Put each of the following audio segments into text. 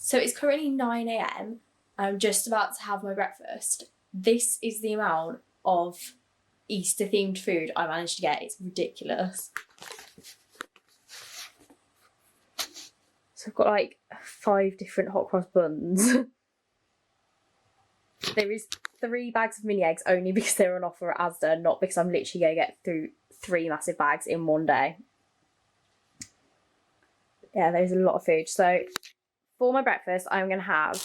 So it's currently 9 a.m. I'm just about to have my breakfast. This is the amount of Easter themed food I managed to get. It's ridiculous. So I've got like 5 different hot cross buns. There is 3 bags of mini eggs only because they're on offer at Asda, not because I'm literally going to get through 3 massive bags in one day. Yeah, there's a lot of food. So for my breakfast, I'm going to have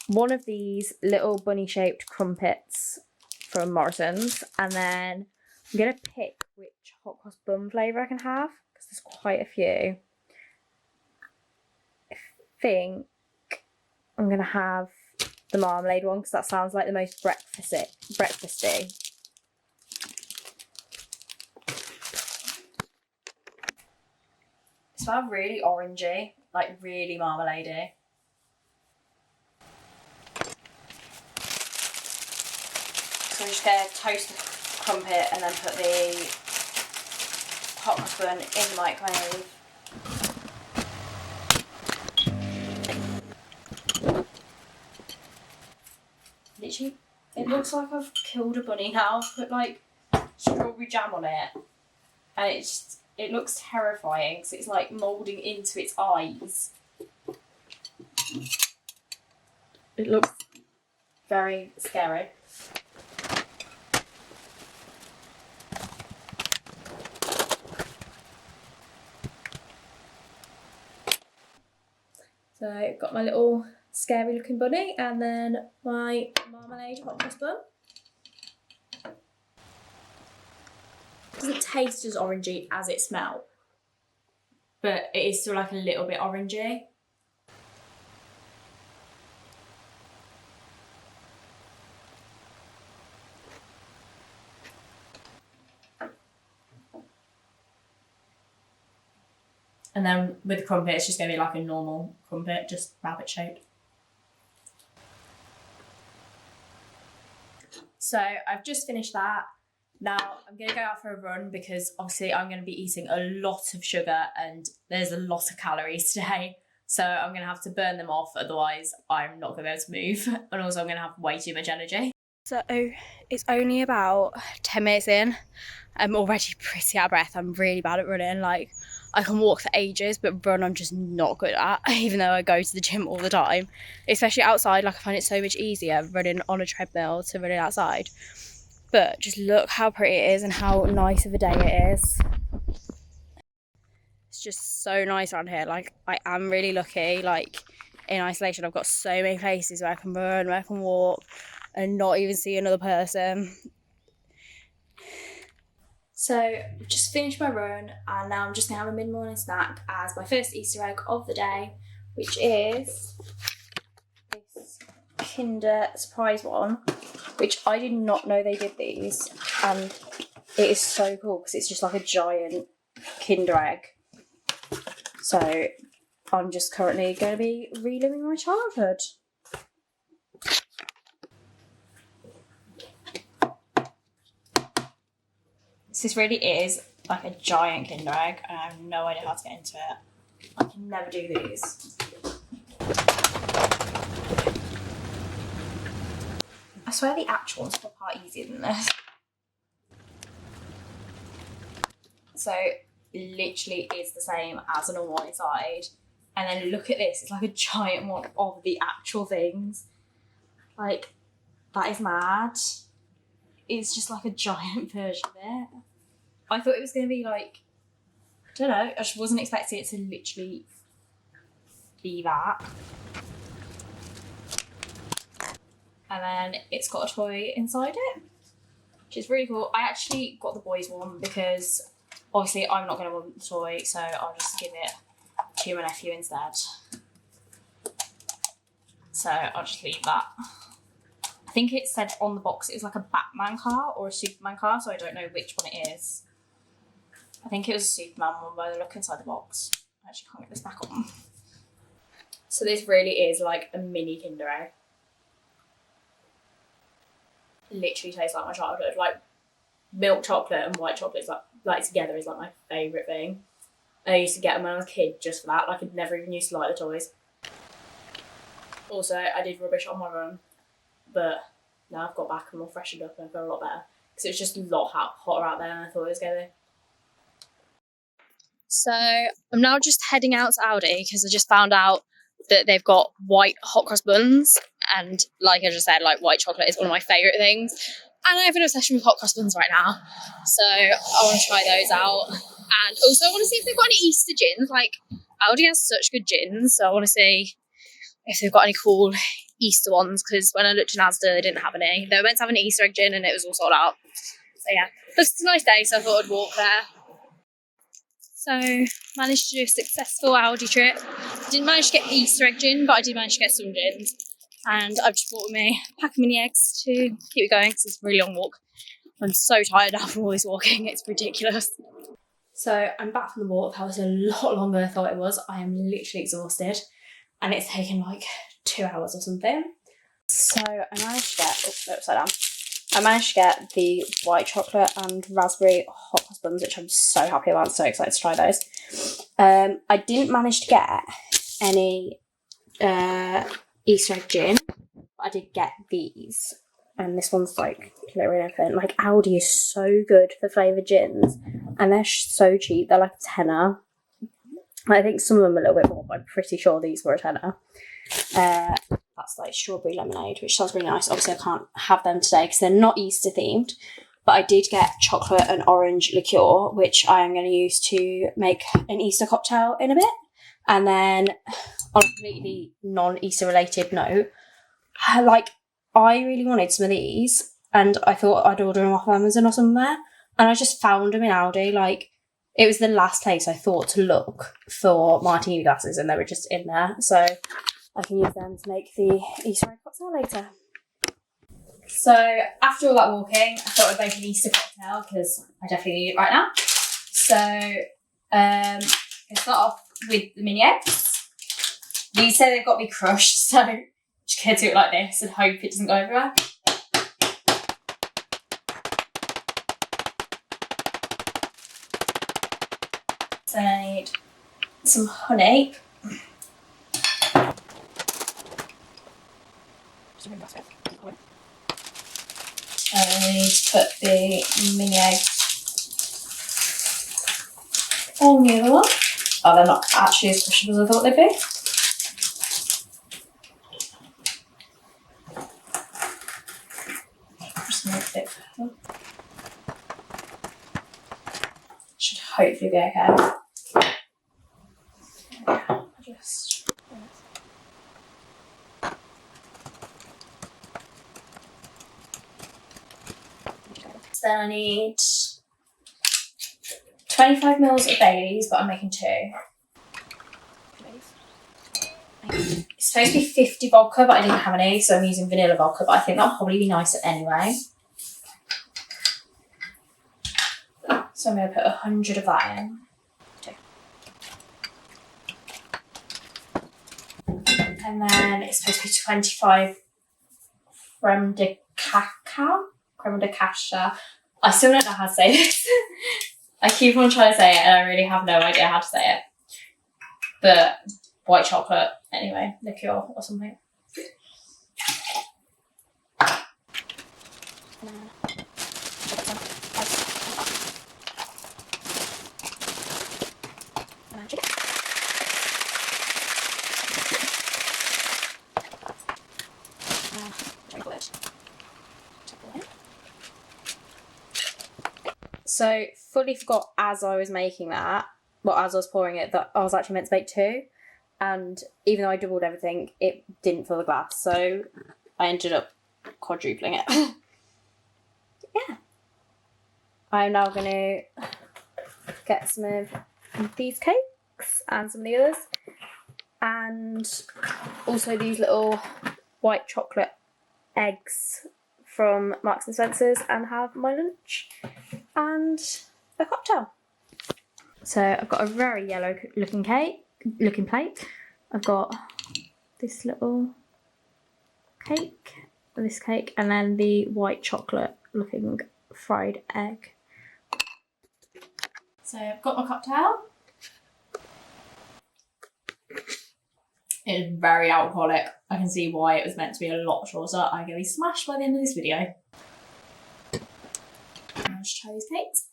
one of these little bunny-shaped crumpets from Morrison's, and then I'm going to pick which hot cross bun flavour I can have, because there's quite a few. I think I'm going to have the marmalade one, because that sounds like the most breakfasty. It smells really orangey, like really marmaladey. So I'm just going to toast the crumpet and then put the hot cross bun in the microwave. Literally, it looks like I've killed a bunny now. I've put like strawberry jam on it, and it looks terrifying because it's like moulding into its eyes. It looks very scary. So I've got my little scary looking bunny and then my marmalade hot cross bun. It doesn't taste as orangey as it smells, but it is still like a little bit orangey. And then with the crumpet, it's just going to be like a normal crumpet, just rabbit shaped. So I've just finished that. Now I'm going to go out for a run because obviously I'm going to be eating a lot of sugar and there's a lot of calories today. So I'm going to have to burn them off, otherwise I'm not going to be able to move. And also I'm going to have way too much energy. So it's only about 10 minutes in. I'm already pretty out of breath. I'm really bad at running. Like, I can walk for ages, but run I'm just not good at, even though I go to the gym all the time. Especially outside, like I find it so much easier running on a treadmill to running outside. But just look how pretty it is and how nice of a day it is. It's just so nice around here. Like, I am really lucky. Like, in isolation, I've got so many places where I can run, where I can walk, and not even see another person. So I've just finished my run and now I'm just going to have a mid-morning snack as my first Easter egg of the day, which is this Kinder Surprise one, which I did not know they did these, and it is so cool because it's just like a giant Kinder egg. So I'm just currently going to be reliving my childhood. This really is like a giant Kinder egg and I have no idea how to get into it. I can never do these. I swear the actual ones are far easier than this. So literally is the same as a normal one inside. And then look at this, it's like a giant one of the actual things. Like, that is mad. It's just like a giant version of it. I thought it was going to be like, I don't know, I just wasn't expecting it to literally be that. And then it's got a toy inside it, which is really cool. I actually got the boys one because obviously I'm not going to want the toy, so I'll just give it to my nephew instead. So I'll just leave that. I think it said on the box it was like a Batman car or a Superman car, so I don't know which one it is. I think it was a Superman one by the look inside the box. I actually can't get this back on. So this really is like a mini Kinder egg. Literally tastes like my childhood. Like, milk chocolate and white chocolate is like together is like my favourite thing. I used to get them when I was a kid just for that. Like, I'd never even used to like the toys. Also, I did rubbish on my run, but now I've got back and more freshened up and I feel a lot better because it was just a lot hotter out there than I thought it was going to be. So I'm now just heading out to Aldi because I just found out that they've got white hot cross buns, and like I just said, like white chocolate is one of my favourite things, and I have an obsession with hot cross buns right now, so I want to try those out. And also I want to see if they've got any Easter gins. Like Aldi has such good gins, so I want to see if they've got any cool Easter ones, because when I looked in Asda they didn't have any. They were meant to have an Easter egg gin and it was all sold out. So yeah, but it's a nice day, so I thought I'd walk there. So managed to do a successful Aldi trip. Didn't manage to get Easter egg gin, but I did manage to get some gins. And I've just bought with me a pack of mini eggs to keep it going because it's a really long walk. I'm so tired now from all this walking, it's ridiculous. So I'm back from the walk. That was a lot longer than I thought it was. I am literally exhausted and it's taken like 2 hours or something. So I managed to get, upside down. I managed to get the white chocolate and raspberry hot cross buns, which I'm so happy about. I'm so excited to try those. I didn't manage to get any Easter egg gin, but I did get these. And this one's like glittery and everything. Like Aldi is so good for flavoured gins, and they're so cheap. They're like a tenner. I think some of them are a little bit more, but I'm pretty sure these were a tenner. That's like strawberry lemonade, which sounds really nice. Obviously, I can't have them today because they're not Easter themed. But I did get chocolate and orange liqueur, which I am going to use to make an Easter cocktail in a bit. And then, on a completely non-Easter related note, I really wanted some of these, and I thought I'd order them off Amazon or somewhere. And I just found them in Aldi. Like, it was the last place I thought to look for martini glasses, and they were just in there. So I can use them to make the Easter egg cocktail later. So after all that walking, I thought I'd make an Easter cocktail because I definitely need it right now. So I'm going to start off with the mini eggs. These say they've got to be crushed, so just going to do it like this and hope it doesn't go everywhere. So I need some honey. I need to put the mini eggs on the other one. Oh, they're not actually as squishy as I thought they'd be. Just make it bit further. Should hopefully be okay. Then I need 25 mils of Baileys, but I'm making 2. It's supposed to be 50 vodka, but I didn't have any, so I'm using vanilla vodka, but I think that'll probably be nicer anyway. So I'm going to put 100 of that in. 2. And then it's supposed to be 25 creme de cacao. Creme de cacha. I still don't know how to say this. I keep on trying to say it and I really have no idea how to say it. But white chocolate, anyway, liqueur or something. So, fully forgot as I was making that, well, as I was pouring it, that I was actually meant to make 2. And even though I doubled everything, it didn't fill the glass. So, I ended up quadrupling it. Yeah. I'm now going to get some of these cakes and some of the others. And also these little white chocolate eggs from Marks and Spencer's, and have my lunch and a cocktail. So I've got a very yellow looking plate. I've got this little cake, this cake, and then the white chocolate looking fried egg. So I've got my cocktail. It is very alcoholic. I can see why it was meant to be a lot shorter. I'm going to be smashed by the end of this video. I'll just try these cakes.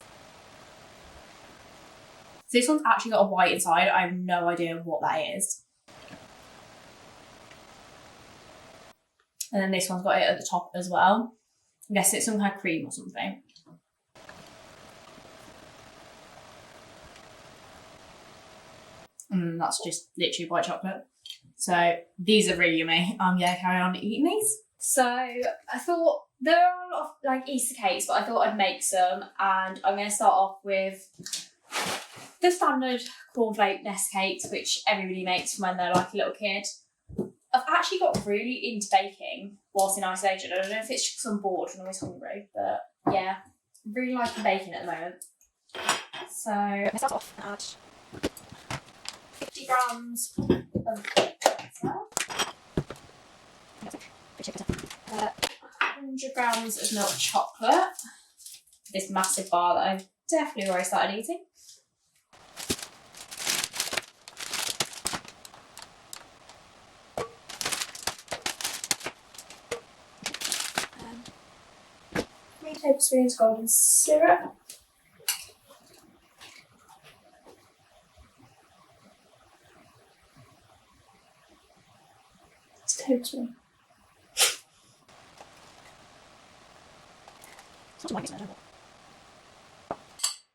So this one's actually got a white inside. I have no idea what that is. And then this one's got it at the top as well. I guess it's some kind of cream or something. And that's just literally white chocolate. So these are really yummy. I'm gonna carry on eating these. So I thought there are a lot of like Easter cakes, but I thought I'd make some, and I'm gonna start off with the standard cornflake nest cakes, which everybody makes when they're like a little kid. I've actually got really into baking whilst in isolation. I don't know if it's just because I'm bored and always hungry, but yeah, I'm really liking baking at the moment. So I start off and add 50 grams of butter, 100 grams of milk chocolate, this massive bar that I've definitely already started eating. Tablespoons golden syrup. It's a tablespoon.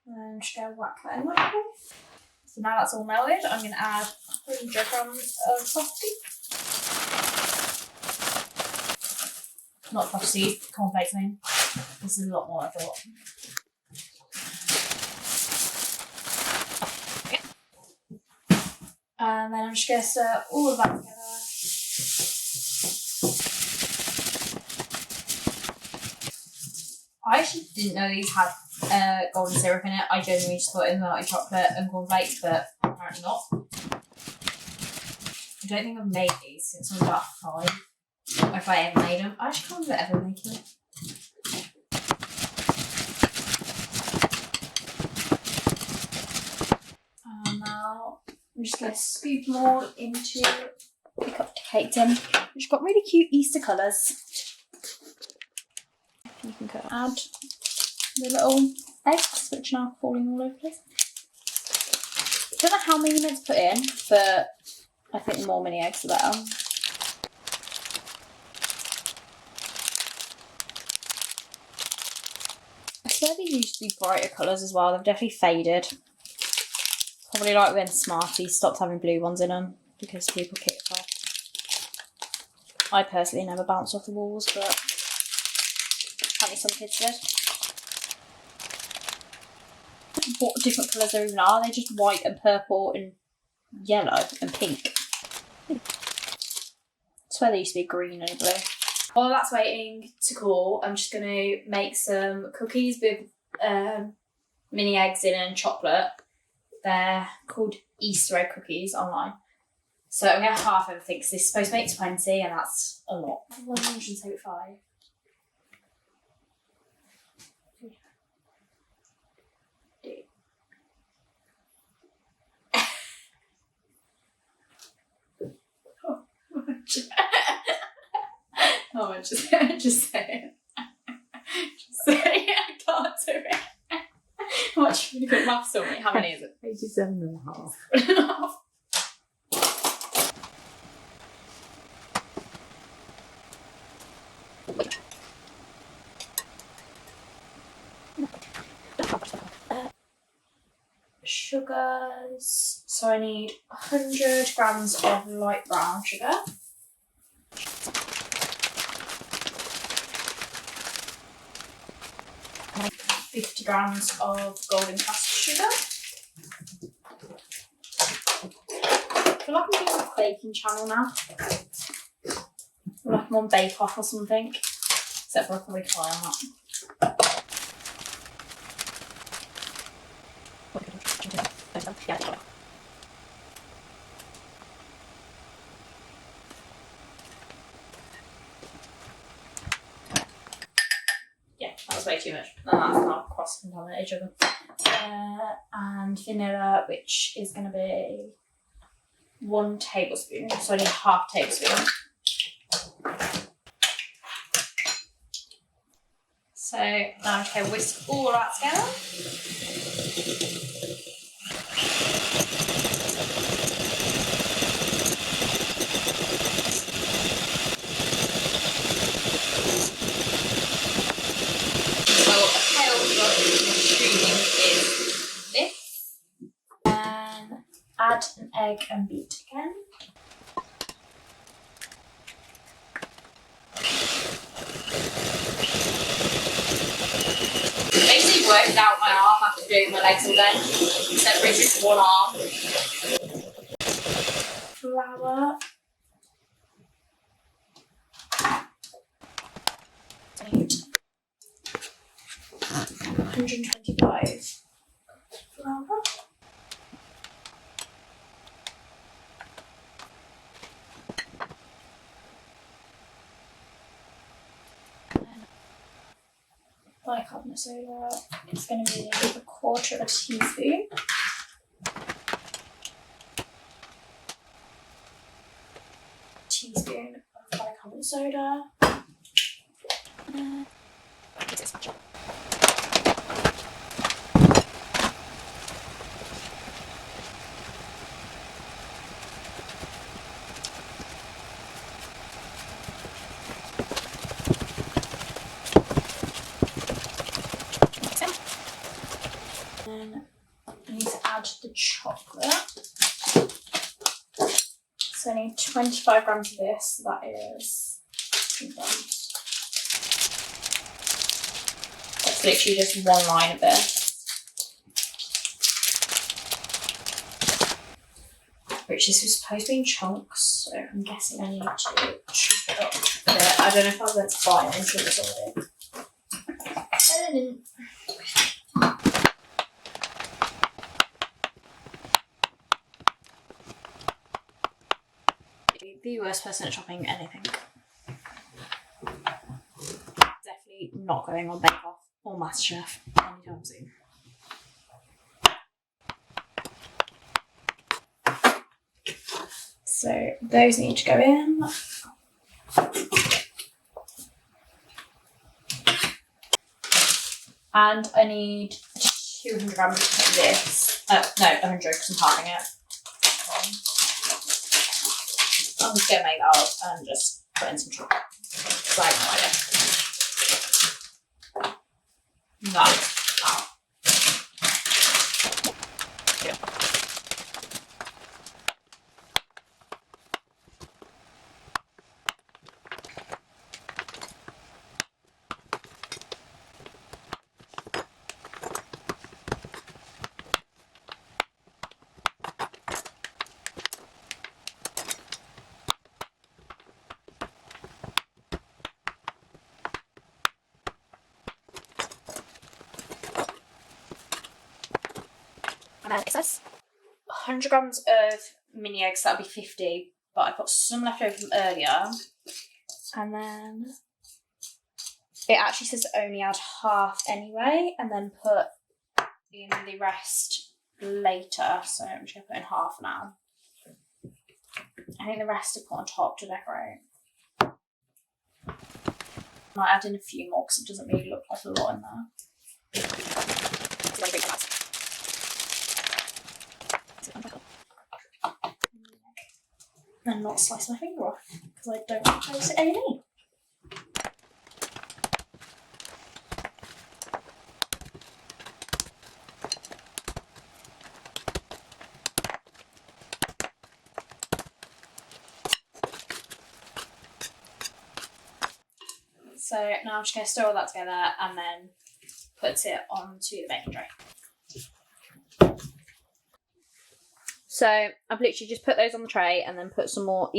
And I'm just going to whack that in like that. So now that's all melted, I'm going to add 100 grams of coffee. Not puff seed, cornflakes, I mean. This is a lot more, I thought. And then I'm just going to stir all of that together. I actually didn't know these had golden syrup in it. I genuinely just thought it was like chocolate and cornflakes, but apparently not. I don't think I've made these since I was about 5. Or if I ever made them. I actually can't remember ever making them. Now I'm just going to scoop them all into the cupcake tin, which got really cute Easter colours. You can add the little eggs, which are now falling all over the place. I don't know how many you're meant to put in, but I think the more mini eggs the better. I swear these used to be brighter colours as well. They've definitely faded. Probably like when Smarties stopped having blue ones in them because people kicked off. I personally never bounced off the walls, but apparently some kids did. What different colours there even are? They're just white and purple and yellow and pink. I swear they used to be green and blue. While that's waiting to cool, I'm just going to make some cookies with mini eggs in and chocolate. They're called Easter egg cookies online. So I'm going to half everything because this is supposed to make 20 and that's a lot. 175. Oh, just say it. Just say it. I can't do it. How much really good maths on me? How many is it? 87.5. Sugars. So I need 100 grams of light brown sugar. 50 grams of golden caster sugar. I feel like I'm doing a baking channel now. Or like I'm on Bake Off or something. Except for I probably try on that. Yeah, that was way too much. And that's not cross-contaminated sugar. And vanilla, which is going to be 1 tablespoon, so I need half tablespoon. So now I'm just going to whisk all that together. So a pale look, I'm assuming is this. And add an egg and beat again. Basically worked out my arm after doing my legs all day. Except for it's just one arm. Flour. Need 125 flour. Bicarbonate soda, it's going to be 1/4 teaspoon. Teaspoon of bicarbonate soda. Then I need to add the chocolate. So I need 25 grams of this, so that is 2 grams. That's literally just 1 line of this. Which this was supposed to be in chunks, so I'm guessing I need to chop it up a bit. I don't know if I was meant to buy it, I'm sure it's already. I didn't. The worst person at chopping anything. Definitely not going on Bake Off or MasterChef anytime soon. So those need to go in. And I need 200 grams of this. No, 100 because I'm halving it. I'm just going to make that up and just put in some chocolate. Because I have no idea. No. And then it says 100 grams of mini eggs, that'll be 50, but I've got some left over from earlier. And then it actually says only add half anyway, and then put in the rest later. So I'm just going to put in half now. I think the rest I put on top to decorate. Might add in a few more because it doesn't really look like a lot in there. And not slice my finger off because I don't propose it A&E. So now I'm just going to stir all that together and then put it onto the baking tray. So I've literally just put those on the tray and then put some more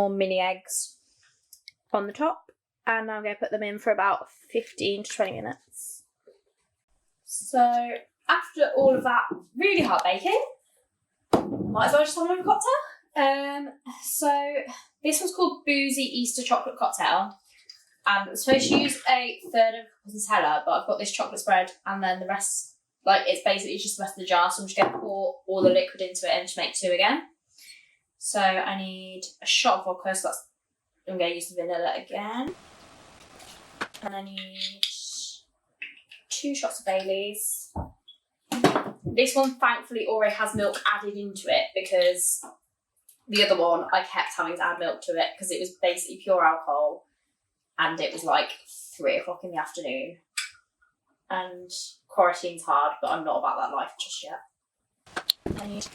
mini eggs on the top, and now I'm going to put them in for about 15 to 20 minutes. So after all of that really hard baking, might as well just have another cocktail. So this was called Boozy Easter Chocolate Cocktail, and I'm supposed to use 1/3 of Nutella, but I've got this chocolate spread and then the rest. Like, it's basically just the rest of the jar, so I'm just going to pour all the liquid into it and just make 2 again. So I need a shot of vodka, so I'm going to use the vanilla again. And I need 2 shots of Baileys. This one thankfully already has milk added into it, because the other one I kept having to add milk to it because it was basically pure alcohol and it was like 3 o'clock in the afternoon. And quarantine's hard, but I'm not about that life just yet. I need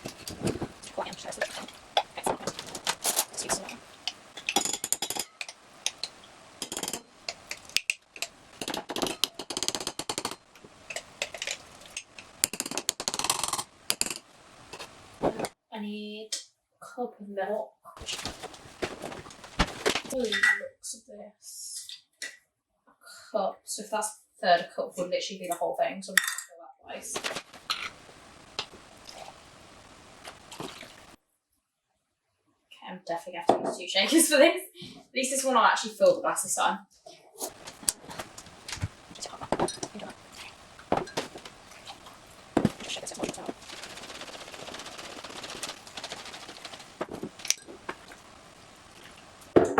I need a cup of milk. Oh, looks of this. A cup. So if that's a third, a cup would literally be the whole thing. So I'm just going to fill that twice. Okay, I'm definitely going to have to use 2 shakers for this. At least this one I'll actually fill the glass this time.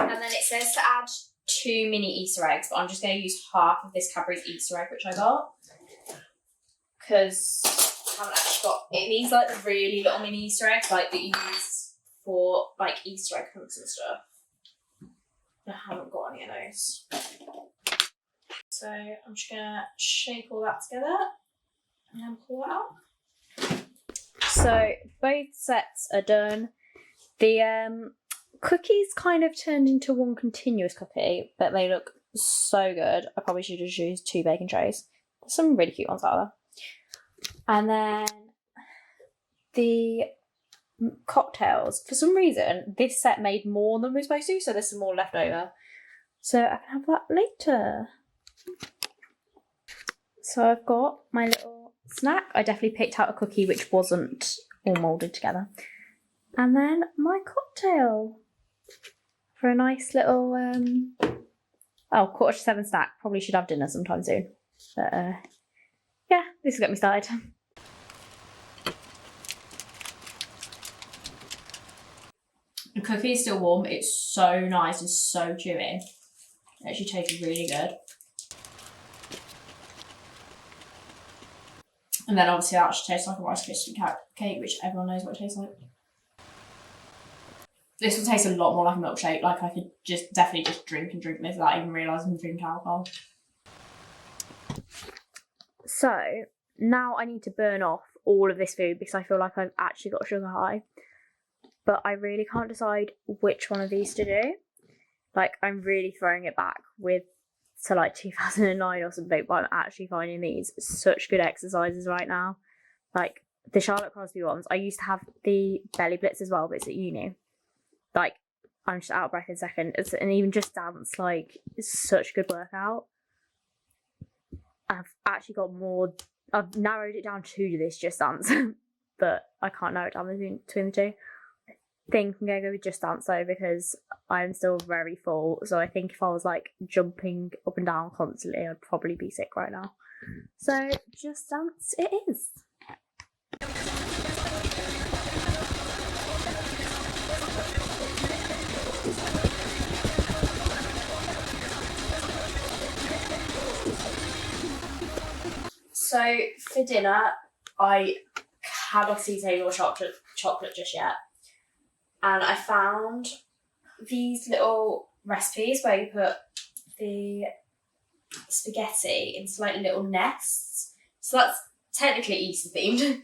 And then it says to add 2 mini Easter eggs, but I'm just going to use half of this Cadbury's Easter egg, which I got. Because I haven't actually got it. These like the really little mini Easter eggs, like that you use for like Easter egg hunts and stuff. I haven't got any of those. So I'm just going to shake all that together and then pull it out. So both sets are done. The cookies kind of turned into one continuous cookie, but they look so good. I probably should just use 2 baking trays. There's some really cute ones out there. And then the cocktails. For some reason, this set made more than we're supposed to, so there's some more left over. So I can have that later. So I've got my little snack. I definitely picked out a cookie which wasn't all moulded together. And then my cocktail for a nice little 7:15 snack. Probably should have dinner sometime soon. But yeah, this will get me started. The cookie is still warm. It's so nice and so chewy. It actually tastes really good. And then obviously that actually tastes like a Rice Krispie cake, which everyone knows what it tastes like. This will taste a lot more like a milkshake. Like I could definitely just drink this without even realising I'm drinking alcohol. So now I need to burn off all of this food because I feel like I've actually got sugar high. But I really can't decide which one of these to do. Like I'm really throwing it back to like 2009 or something, but I'm actually finding these such good exercises right now. Like the Charlotte Crosby ones. I used to have the Belly Blitz as well, but it's at uni. Like I'm just out of breath in a second. And even just dance, like it's such a good workout. I've actually got more. I've narrowed it down to this Just Dance, but I can't narrow it down between the two. I think I'm going to go with Just Dance though because I'm still very full. So I think if I was like jumping up and down constantly, I'd probably be sick right now. So Just Dance it is. So for dinner, I had obviously no chocolate just yet. And I found these little recipes where you put the spaghetti into like little nests. So that's technically Easter themed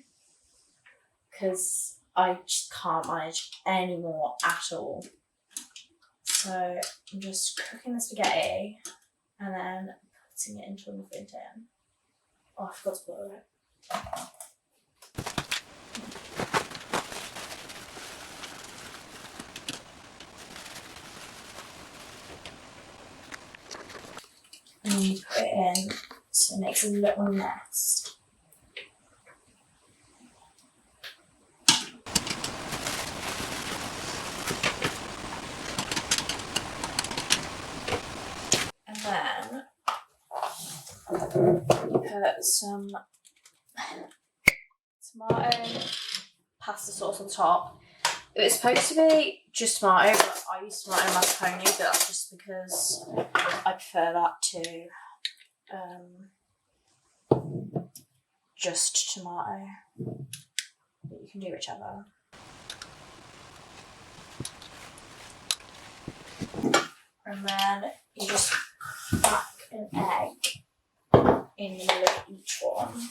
because I just can't manage any more at all. So I'm just cooking the spaghetti and then putting it into a muffin tin. Oh, I forgot to boil it. And you put it in so it makes a little nest. And then you put some tomato pasta sauce on top. It was supposed to be just tomato, but I use tomato mascarpone, but that's just because I prefer that to just tomato. But you can do whichever. And then you just crack an egg in the middle of each one.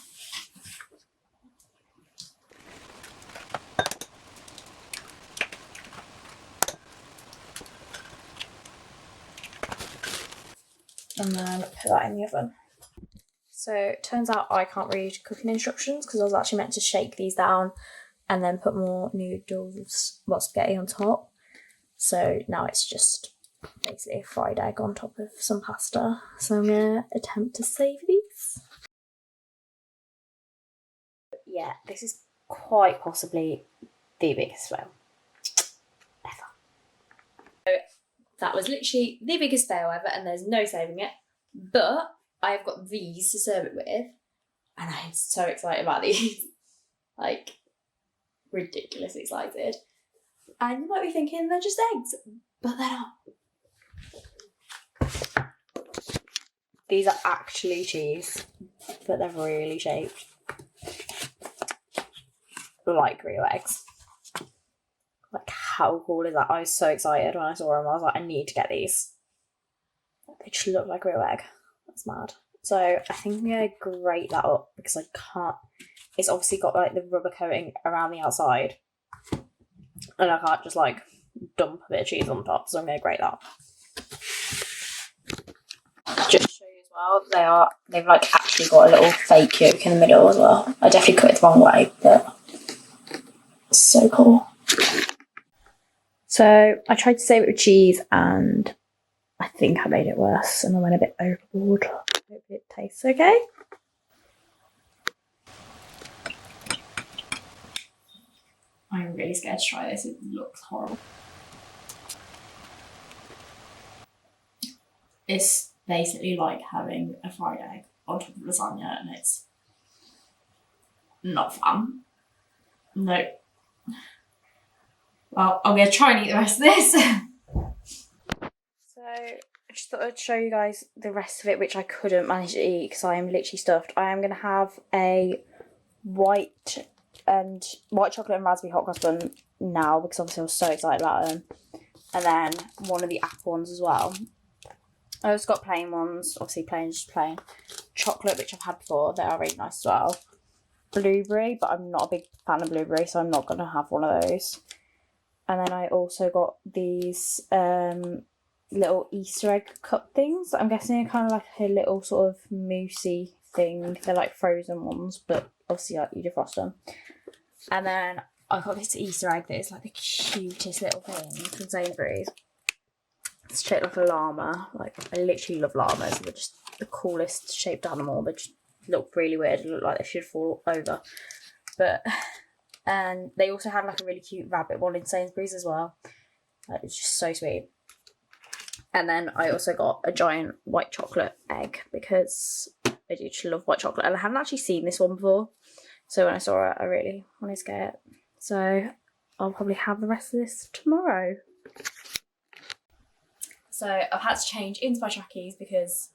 And then put that in the oven. So it turns out I can't read cooking instructions because I was actually meant to shake these down and then put more noodles, spaghetti on top. So now it's just basically a fried egg on top of some pasta. So I'm going to attempt to save these. Yeah, this is quite possibly the biggest fail ever. So that was literally the biggest fail ever, and there's no saving it. But I have got these to serve it with, and I'm so excited about these. Like, ridiculously excited. And you might be thinking they're just eggs, but they're not. These are actually cheese, but they're really shaped like real eggs. Like, how cool is that? I was so excited when I saw them. I was like, I need to get these. They just look like real egg. That's mad. So I think I'm going to grate that up because I can't. It's obviously got like the rubber coating around the outside, and I can't just like dump a bit of cheese on top. So I'm going to grate that. Just to show you as well, they've like actually got a little fake yolk in the middle as well. I definitely cut it the wrong way, but it's so cool. So I tried to save it with cheese, and I think I made it worse, and I went a bit overboard. Hope it tastes okay. I'm really scared to try this. It looks horrible. It's basically like having a fried egg on top of lasagna, and it's not fun. No. Well, I'm going to try and eat the rest of this. So I just thought I'd show you guys the rest of it, which I couldn't manage to eat because I am literally stuffed. I am going to have a white chocolate and raspberry hot cross bun now because obviously I was so excited about them. And then one of the apple ones as well. I also got plain ones, obviously plain, just plain. Chocolate, which I've had before, they are really nice as well. Blueberry, but I'm not a big fan of blueberry, so I'm not going to have one of those. And then I also got these little Easter egg cup things. I'm guessing they're kind of like a little sort of moussey thing. They're like frozen ones, but obviously you defrost them. And then I got this Easter egg that is like the cutest little thing from Sainsbury's. It's shaped like a llama. Like, I literally love llamas. They're just the coolest shaped animal. They just look really weird. They look like they should fall over. But, and they also had like a really cute rabbit one in Sainsbury's as well. It's just so sweet. And then I also got a giant white chocolate egg because I do just love white chocolate. And I hadn't actually seen this one before. So when I saw it, I really wanted to get it. So I'll probably have the rest of this tomorrow. So I've had to change into my trackies because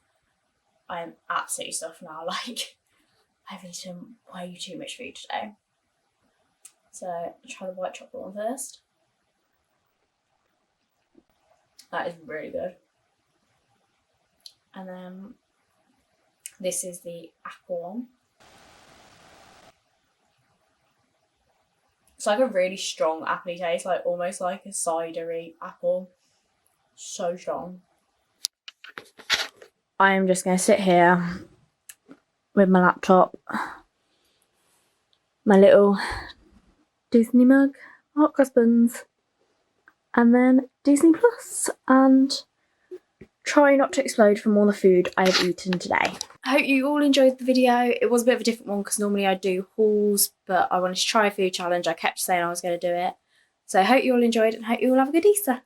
I am absolutely stuffed now. Like, I've eaten way too much food today. So I'll try the white chocolate one first. That is really good. And then this is the apple one. It's like a really strong appley taste, like almost like a cidery apple. So strong. I am just going to sit here with my laptop, my little Disney mug, hot cross buns, and then Disney Plus, and try not to explode from all the food I have eaten today. I hope you all enjoyed the video. It was a bit of a different one because normally I do hauls, but I wanted to try a food challenge. I kept saying I was going to do it. So I hope you all enjoyed it and hope you all have a good Easter.